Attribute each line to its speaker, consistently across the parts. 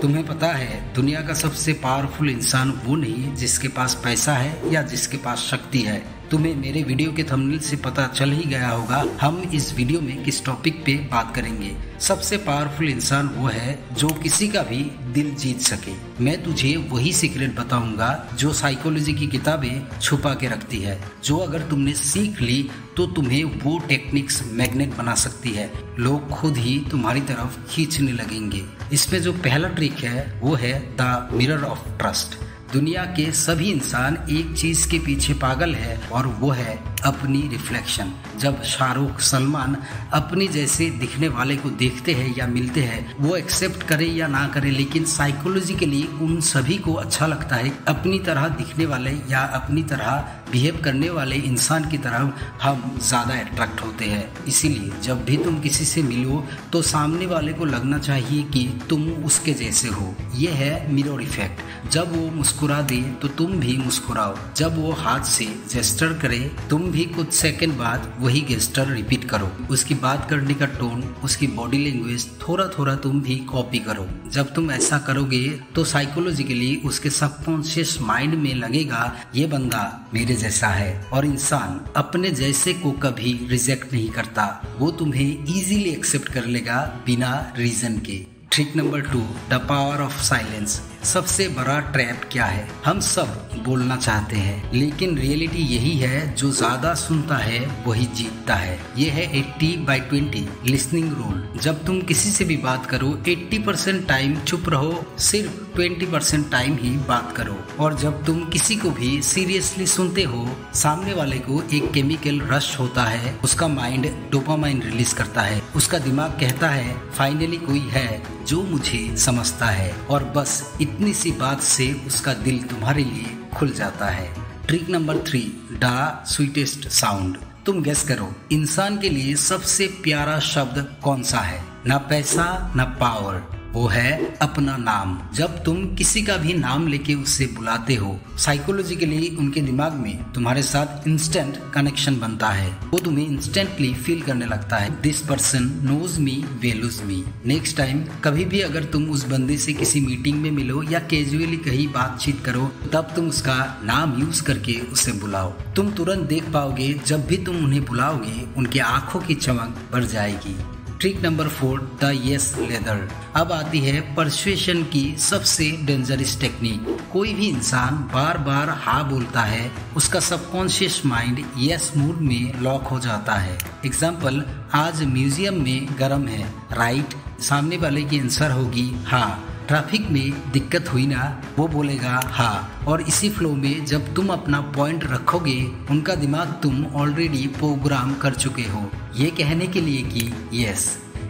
Speaker 1: तुम्हें पता है दुनिया का सबसे पावरफुल इंसान वो नहीं जिसके पास पैसा है या जिसके पास शक्ति है। तुम्हें मेरे वीडियो के थंबनेल से पता चल ही गया होगा हम इस वीडियो में किस टॉपिक पे बात करेंगे। सबसे पावरफुल इंसान वो है जो किसी का भी दिल जीत सके। मैं तुझे वही सीक्रेट बताऊंगा जो साइकोलॉजी की किताबें छुपा के रखती है, जो अगर तुमने सीख ली तो तुम्हें वो टेक्निक्स मैग्नेट बना सकती है। लोग खुद ही तुम्हारी तरफ खींचने लगेंगे। इसमें जो पहला ट्रिक है वो है द मिरर ऑफ ट्रस्ट। दुनिया के सभी इंसान एक चीज के पीछे पागल है और वो है अपनी रिफ्लेक्शन। जब शाहरुख सलमान अपनी जैसे दिखने वाले को देखते हैं या मिलते हैं, वो एक्सेप्ट करे या ना करे, लेकिन साइकोलॉजिकली उन सभी को अच्छा लगता है अपनी तरह दिखने वाले या अपनी तरह बिहेव करने वाले इंसान की तरफ हम ज्यादा अट्रैक्ट होते हैं। इसीलिए जब भी तुम किसी से मिलो तो सामने वाले को लगना चाहिए कि तुम उसके जैसे हो। ये है मिरर इफेक्ट। जब वो मुस्कुरा दे तो तुम भी मुस्कुराओ। जब वो हाथ से जेस्चर करे तुम भी कुछ सेकंड बाद वही गेस्टर रिपीट करो। उसकी बात करने का टोन, उसकी बॉडी लैंग्वेज थोड़ा थोड़ा तुम भी कॉपी करो। जब तुम ऐसा करोगे तो साइकोलॉजिकली उसके सबकॉन्शियस माइंड में लगेगा ये बंदा मेरे जैसा है। और इंसान अपने जैसे को कभी रिजेक्ट नहीं करता, वो तुम्हें इजीली एक्सेप्ट कर लेगा बिना रीजन के। Trick number 2, the power of silence. सबसे बड़ा ट्रैप क्या है? हम सब बोलना चाहते हैं, लेकिन रियलिटी यही है जो ज्यादा सुनता है वही जीतता है। ये है 80/20 लिसनिंग रूल। जब तुम किसी से भी बात करो 80% टाइम चुप रहो, सिर्फ 20% टाइम ही बात करो। और जब तुम किसी को भी सीरियसली सुनते हो, सामने वाले को एक केमिकल रश होता है, उसका माइंड डोपामाइन रिलीज करता है, उसका दिमाग कहता है फाइनली कोई है जो मुझे समझता है। और बस इतनी सी बात से उसका दिल तुम्हारे लिए खुल जाता है। Trick number 3, the sweetest sound. तुम गेस करो इंसान के लिए सबसे प्यारा शब्द कौन सा है? ना पैसा ना पावर, वो है अपना नाम। जब तुम किसी का भी नाम लेके उससे बुलाते हो, साइकोलॉजिकली उनके दिमाग में तुम्हारे साथ इंस्टेंट कनेक्शन बनता है। वो तुम्हें इंस्टेंटली फील करने लगता है this person knows me, values me. Next time कभी भी अगर तुम उस बंदे से किसी मीटिंग में मिलो या कैजुअली कहीं बातचीत करो, तब तुम उसका नाम यूज करके उसे बुलाओ। तुम तुरंत देख पाओगे जब भी तुम उन्हें बुलाओगे उनकी आंखों की चमक बढ़ जाएगी। Trick number 4, the yes leather. अब आती है परसुएशन की सबसे डेंजरस टेक्निक। कोई भी इंसान बार बार हाँ बोलता है, उसका सबकॉन्शियस माइंड यस मूड में लॉक हो जाता है। एग्जाम्पल, आज म्यूजियम में गर्म है, राइट? सामने वाले की आंसर होगी हाँ। ट्रैफिक में दिक्कत हुई ना, वो बोलेगा हाँ। और इसी फ्लो में जब तुम अपना पॉइंट रखोगे, उनका दिमाग तुम ऑलरेडी प्रोग्राम कर चुके हो ये कहने के लिए कि यस।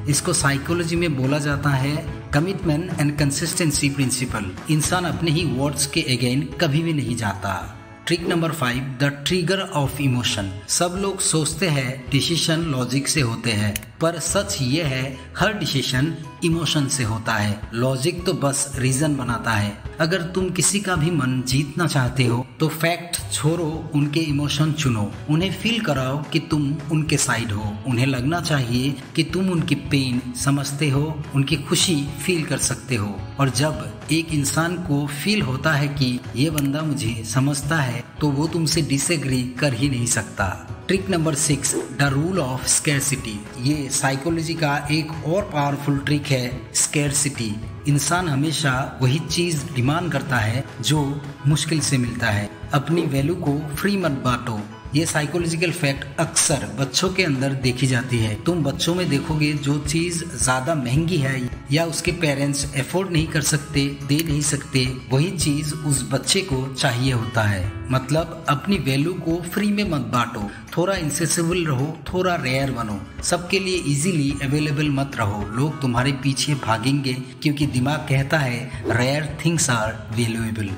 Speaker 1: इसको साइकोलॉजी में बोला जाता है कमिटमेंट एंड कंसिस्टेंसी प्रिंसिपल। इंसान अपने ही वर्ड्स के अगेन कभी भी नहीं जाता। Trick number 5, the trigger of emotion. सब लोग सोचते हैं डिसीजन लॉजिक से होते हैं, पर सच ये है हर डिसीजन इमोशन से होता है। लॉजिक तो बस रीजन बनाता है। अगर तुम किसी का भी मन जीतना चाहते हो तो फैक्ट छोड़ो, उनके इमोशन चुनो। उन्हें फील कराओ कि तुम उनके साइड हो। उन्हें लगना चाहिए कि तुम उनकी पेन समझते हो, उनकी खुशी फील कर सकते हो। और जब एक इंसान को फील होता है कि ये बंदा मुझे समझता है, तो वो तुमसे डिसएग्री कर ही नहीं सकता। Trick number 6, the rule of scarcity. ये साइकोलॉजी का एक और पावरफुल ट्रिक है, स्कैरसिटी। इंसान हमेशा वही चीज डिमांड करता है जो मुश्किल से मिलता है। अपनी वैल्यू को फ्री मत बांटो। ये साइकोलॉजिकल फैक्ट अक्सर बच्चों के अंदर देखी जाती है। तुम बच्चों में देखोगे जो चीज ज्यादा महंगी है या उसके पेरेंट्स अफोर्ड नहीं कर सकते, दे नहीं सकते, वही चीज उस बच्चे को चाहिए होता है। मतलब अपनी वैल्यू को फ्री में मत बांटो। थोड़ा इंसेसिबल रहो, थोड़ा रेयर बनो। सबके लिए इजीली अवेलेबल मत रहो। लोग तुम्हारे पीछे भागेंगे क्योंकि दिमाग कहता है rare things are valuable.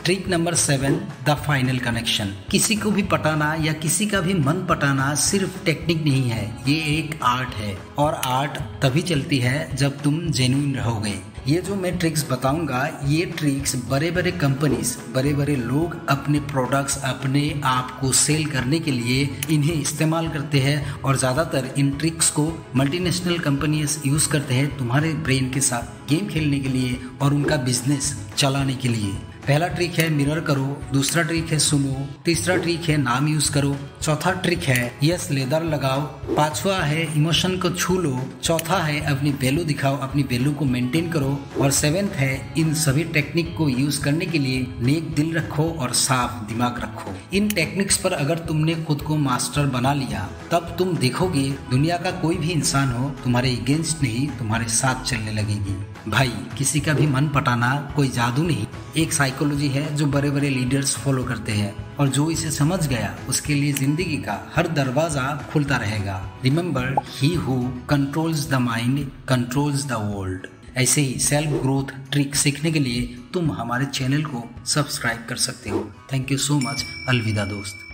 Speaker 1: Trick number 7, the final connection. किसी को भी पटाना या किसी का भी मन पटाना सिर्फ टेक्निक नहीं है, ये एक आर्ट है। और आर्ट तभी चलती है जब तुम जेन्युइन रहोगे। ये जो मैं ट्रिक्स बताऊंगा, ये ट्रिक्स बड़े बड़े कंपनीज, बड़े बड़े लोग अपने प्रोडक्ट्स, अपने आप को सेल करने के लिए इन्हें इस्तेमाल करते हैं और ज़्यादातर इन ट्रिक्स को मल्टीनेशनल कंपनीज यूज़ करते हैं तुम्हारे ब्रेन के साथ गेम खेलने के लिए और उनका बिजनेस चलाने के लिए। पहला ट्रिक है मिरर करो, दूसरा ट्रिक है सुनो, तीसरा ट्रिक है नाम यूज करो, चौथा ट्रिक है यस लेदर लगाओ, पांचवा है इमोशन को छू लो, चौथा है अपनी वैल्यू दिखाओ, अपनी वैल्यू को मेंटेन करो, और सेवेंथ है इन सभी टेक्निक को यूज करने के लिए नेक दिल रखो और साफ दिमाग रखो। इन टेक्निक्स पर अगर तुमने खुद को मास्टर बना लिया, तब तुम देखोगे दुनिया का कोई भी इंसान हो तुम्हारे अगेंस्ट नहीं, तुम्हारे साथ चलने लगेगी। भाई, किसी का भी मन पटाना कोई जादू नहीं, एक साइकोलॉजी है जो बड़े बड़े लीडर्स फॉलो करते हैं, और जो इसे समझ गया उसके लिए जिंदगी का हर दरवाजा खुलता रहेगा। Remember, he who controls the mind controls the world. ऐसे ही सेल्फ ग्रोथ ट्रिक सीखने के लिए तुम हमारे चैनल को सब्सक्राइब कर सकते हो। Thank you so much. अलविदा दोस्त।